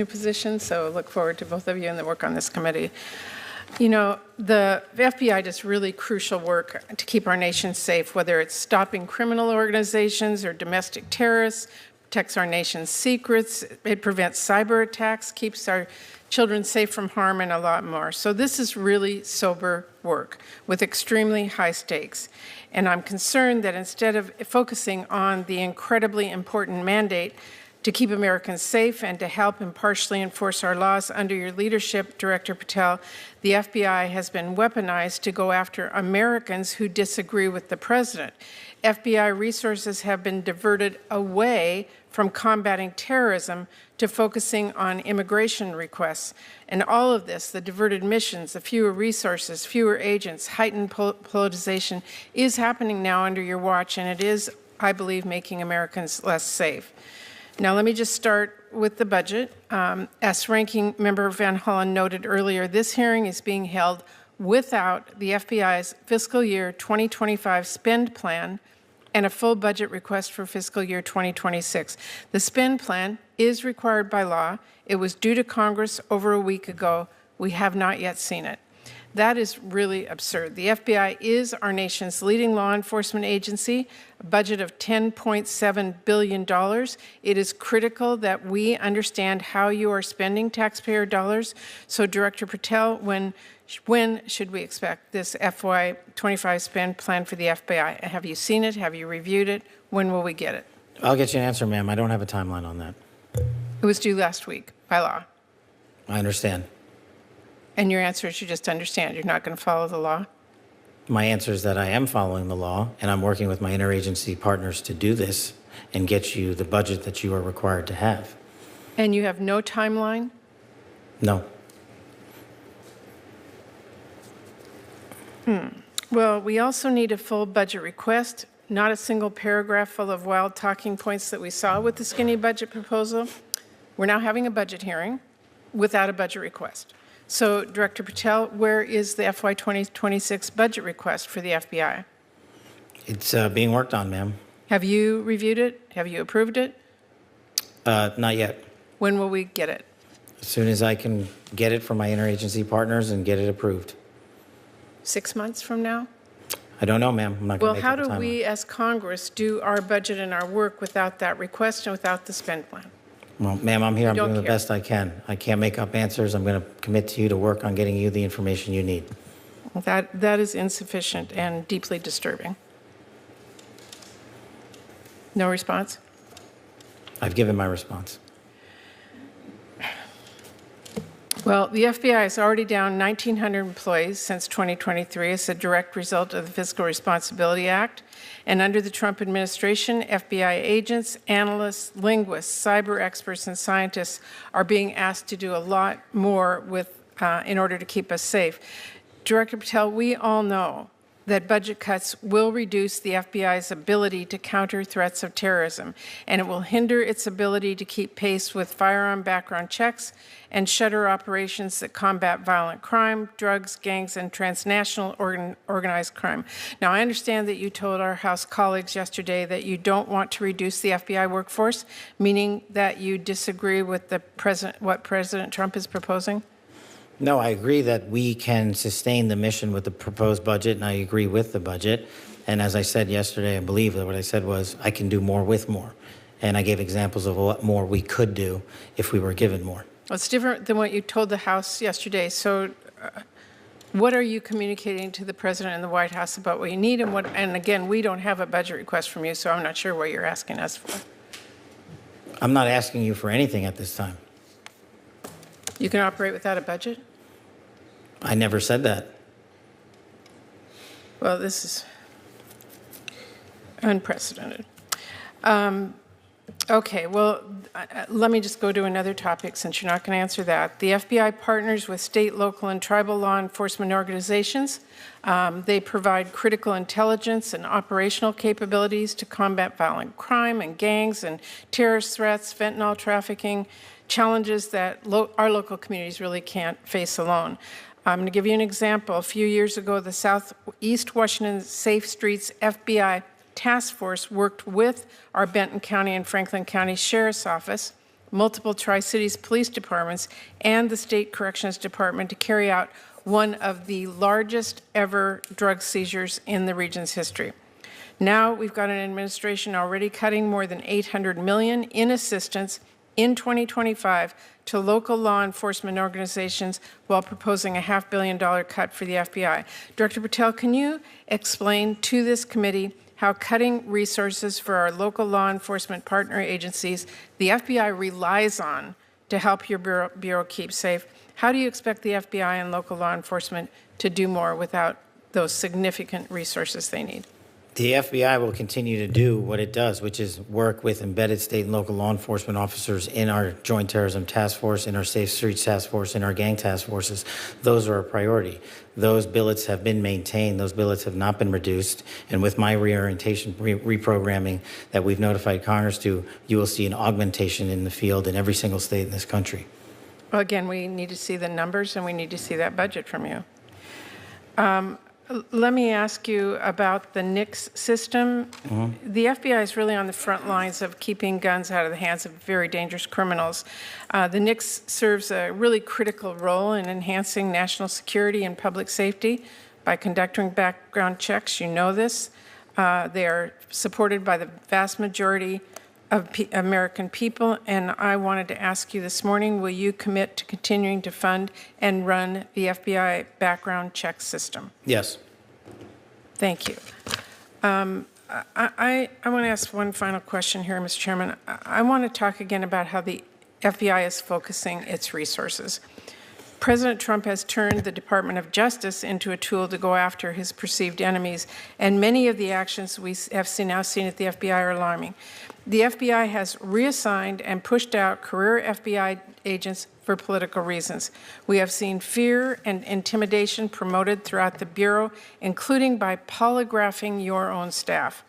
New position, so look forward to both of you and the work on this committee. You know, the FBI does really crucial work to keep our nation safe, whether it's stopping criminal organizations or domestic terrorists, protects our nation's secrets, it prevents cyber attacks, keeps our children safe from harm, and a lot more. So this is really sober work with extremely high stakes. And I'm concerned that instead of focusing on the incredibly important mandate to keep Americans safe and to help impartially enforce our laws under your leadership, Director Patel, the FBI has been weaponized to go after Americans who disagree with the president. FBI resources have been diverted away from combating terrorism to focusing on immigration requests. And all of this, the diverted missions, the fewer resources, fewer agents, heightened politicization, is happening now under your watch, and it is, I believe, making Americans less safe. Now, let me just start with the budget. As Ranking Member Van Hollen noted earlier, this hearing is being held without the FBI's fiscal year 2025 spend plan and a full budget request for fiscal year 2026. The spend plan is required by law. It was due to Congress over a week ago. We have not yet seen it. That is really absurd. The FBI is our nation's leading law enforcement agency, a budget of $10.7 billion. It is critical that we understand how you are spending taxpayer dollars. So, Director Patel, when should we expect this FY25 spend plan for the FBI? Have you seen it? Have you reviewed it? When will we get it? I'll get you an answer, ma'am. I don't have a timeline on that. It was due last week by law. I understand. And your answer is you just understand. You're not going to follow the law? My answer is that I am following the law, and I'm working with my interagency partners to do this and get you the budget that you are required to have. And you have no timeline? No. Well, we also need a full budget request, not a single paragraph full of wild talking points that we saw with the skinny budget proposal. We're now having a budget hearing without a budget request. So, Director Patel, where is the FY 2026 budget request for the FBI? It's being worked on, ma'am. Have you reviewed it? Have you approved it? Not yet. When will we get it? As soon as I can get it from my interagency partners and get it approved. 6 months from now? I don't know, ma'am. I'm not going to make up a timeline. Well, how do we as Congress do our budget and our work without that request and without the spend plan? Well, ma'am, I'm here. I'm doing the care. best I can. I can't make up answers. I'm going to commit to you to work on getting you the information you need. That is insufficient and deeply disturbing. No response? I've given my response. Well, the FBI is already down 1,900 employees since 2023 as a direct result of the Fiscal Responsibility Act. And under the Trump administration, FBI agents, analysts, linguists, cyber experts, and scientists are being asked to do a lot more in order to keep us safe. Director Patel, we all know that budget cuts will reduce the FBI's ability to counter threats of terrorism, and it will hinder its ability to keep pace with firearm background checks and shutter operations that combat violent crime, drugs, gangs, and transnational organized crime. Now, I understand that you told our House colleagues yesterday that you don't want to reduce the FBI workforce, meaning that you disagree with what President Trump is proposing? No, I agree that we can sustain the mission with the proposed budget, and I agree with the budget. And as I said yesterday, I believe that what I said was I can do more with more. And I gave examples of what more we could do if we were given more. Well, it's different than what you told the House yesterday. So what are you communicating to the President and the White House about what you need? And again, we don't have a budget request from you, so I'm not sure what you're asking us for. I'm not asking you for anything at this time. You can operate without a budget? I never said that. Well, this is unprecedented. Okay, well, let me just go to another topic since you're not going to answer that. The FBI partners with state, local, and tribal law enforcement organizations. They provide critical intelligence and operational capabilities to combat violent crime and gangs and terrorist threats, fentanyl trafficking, challenges that our local communities really can't face alone. I'm going to give you an example. A few years ago, the Southeast Washington Safe Streets FBI Task Force worked with our Benton County and Franklin County Sheriff's Office multiple Tri-Cities police departments, and the State Corrections Department to carry out one of the largest ever drug seizures in the region's history. Now we've got an administration already cutting more than $800 million in assistance in 2025 to local law enforcement organizations while proposing a $500 million cut for the FBI. Director Patel, can you explain to this committee how cutting resources for our local law enforcement partner agencies the FBI relies on to help your bureau keep safe? How do you expect the FBI and local law enforcement to do more without those significant resources they need? The FBI will continue to do what it does, which is work with embedded state and local law enforcement officers in our Joint Terrorism Task Force, in our Safe Streets Task Force, in our gang task forces. Those are a priority. Those billets have been maintained. Those billets have not been reduced. And with my reorientation, reprogramming that we've notified Congress to, you will see an augmentation in the field in every single state in this country. Well, again, we need to see the numbers and we need to see that budget from you. Let me ask you about the NICS system. The FBI is really on the front lines of keeping guns out of the hands of very dangerous criminals. The NICS serves a really critical role in enhancing national security and public safety by conducting background checks. You know this. They are supported by the vast majority of American people, and I wanted to ask you this morning, will you commit to continuing to fund and run the FBI background check system? Yes. Thank you. I want to ask one final question here, Mr. Chairman. I want to talk again about how the FBI is focusing its resources. President Trump has turned the Department of Justice into a tool to go after his perceived enemies, and many of the actions we have now seen at the FBI are alarming. The FBI has reassigned and pushed out career FBI agents for political reasons. We have seen fear and intimidation promoted throughout the Bureau, including by polygraphing your own staff.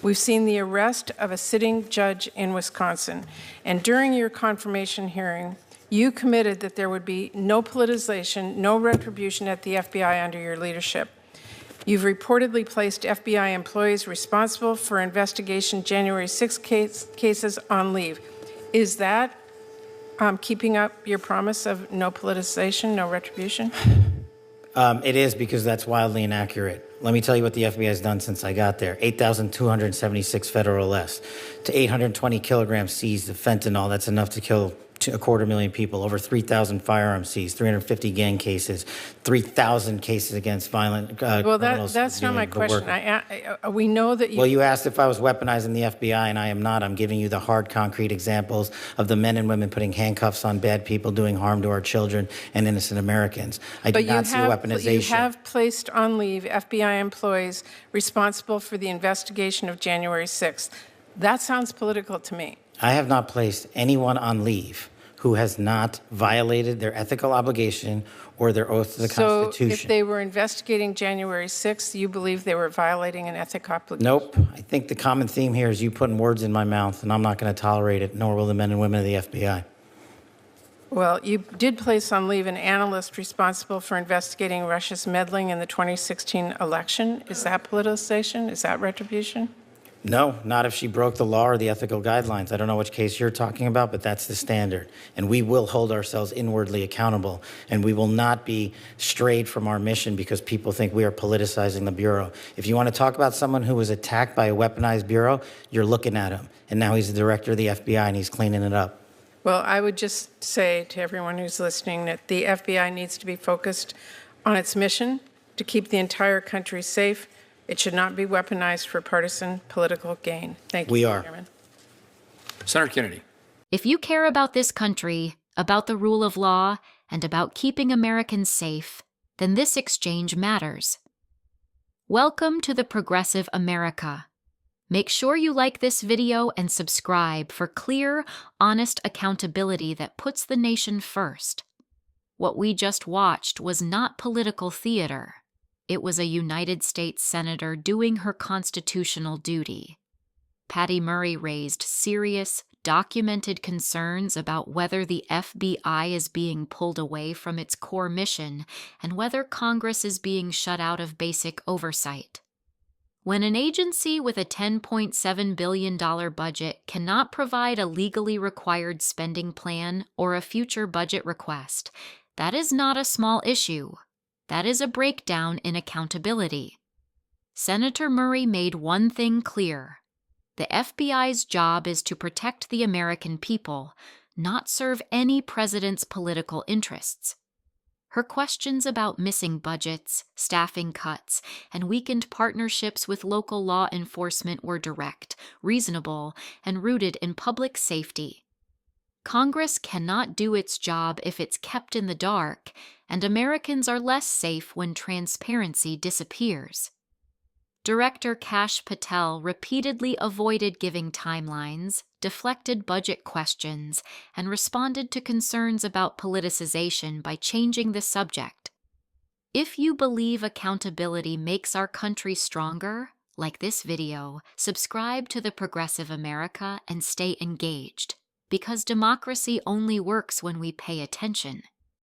We've seen the arrest of a sitting judge in Wisconsin, and during your confirmation hearing, you committed that there would be no politicization, no retribution at the FBI under your leadership. You've reportedly placed FBI employees responsible for investigation January 6 cases on leave. Is that keeping up your promise of no politicization, no retribution? It is, because that's wildly inaccurate. Let me tell you what the FBI has done since I got there. 8,276 federal arrests to 820 kilograms seized of fentanyl. That's enough to kill 250,000 people, over 3,000 firearms seized, 350 gang cases, 3,000 cases against violent criminals. That's not my question. We know that you... Well, you asked if I was weaponizing the FBI, and I am not. I'm giving you the hard, concrete examples of the men and women putting handcuffs on bad people, doing harm to our children and innocent Americans. I do not see weaponization. You have placed on leave FBI employees responsible for the investigation of January 6th. That sounds political to me. I have not placed anyone on leave who has not violated their ethical obligation or their oath to the Constitution. So if they were investigating January 6th, you believe they were violating an ethical obligation? Nope. I think the common theme here is you putting words in my mouth, and I'm not going to tolerate it, nor will the men and women of the FBI. Well, you did place on leave an analyst responsible for investigating Russia's meddling in the 2016 election. Is that politicization? Is that retribution? No, not if she broke the law or the ethical guidelines. I don't know which case you're talking about, but that's the standard. And we will hold ourselves inwardly accountable, and we will not be strayed from our mission because people think we are politicizing the Bureau. If you want to talk about someone who was attacked by a weaponized Bureau, you're looking at him. And now he's the director of the FBI, and he's cleaning it up. Well, I would just say to everyone who's listening that the FBI needs to be focused on its mission to keep the entire country safe. It should not be weaponized for partisan political gain. Thank you, We are. Chairman. Senator Kennedy. If you care about this country, about the rule of law, and about keeping Americans safe, then this exchange matters. Welcome to the Progressive America. Make sure you like this video and subscribe for clear, honest accountability that puts the nation first. What we just watched was not political theater. It was a United States Senator doing her constitutional duty. Patty Murray raised serious, documented concerns about whether the FBI is being pulled away from its core mission and whether Congress is being shut out of basic oversight. When an agency with a $10.7 billion budget cannot provide a legally required spending plan or a future budget request, that is not a small issue. That is a breakdown in accountability. Senator Murray made one thing clear. The FBI's job is to protect the American people, not serve any president's political interests. Her questions about missing budgets, staffing cuts, and weakened partnerships with local law enforcement were direct, reasonable, and rooted in public safety. Congress cannot do its job if it's kept in the dark, and Americans are less safe when transparency disappears. Director Kash Patel repeatedly avoided giving timelines, deflected budget questions, and responded to concerns about politicization by changing the subject. If you believe accountability makes our country stronger, like this video, subscribe to the Progressive America and stay engaged, because democracy only works when we pay attention.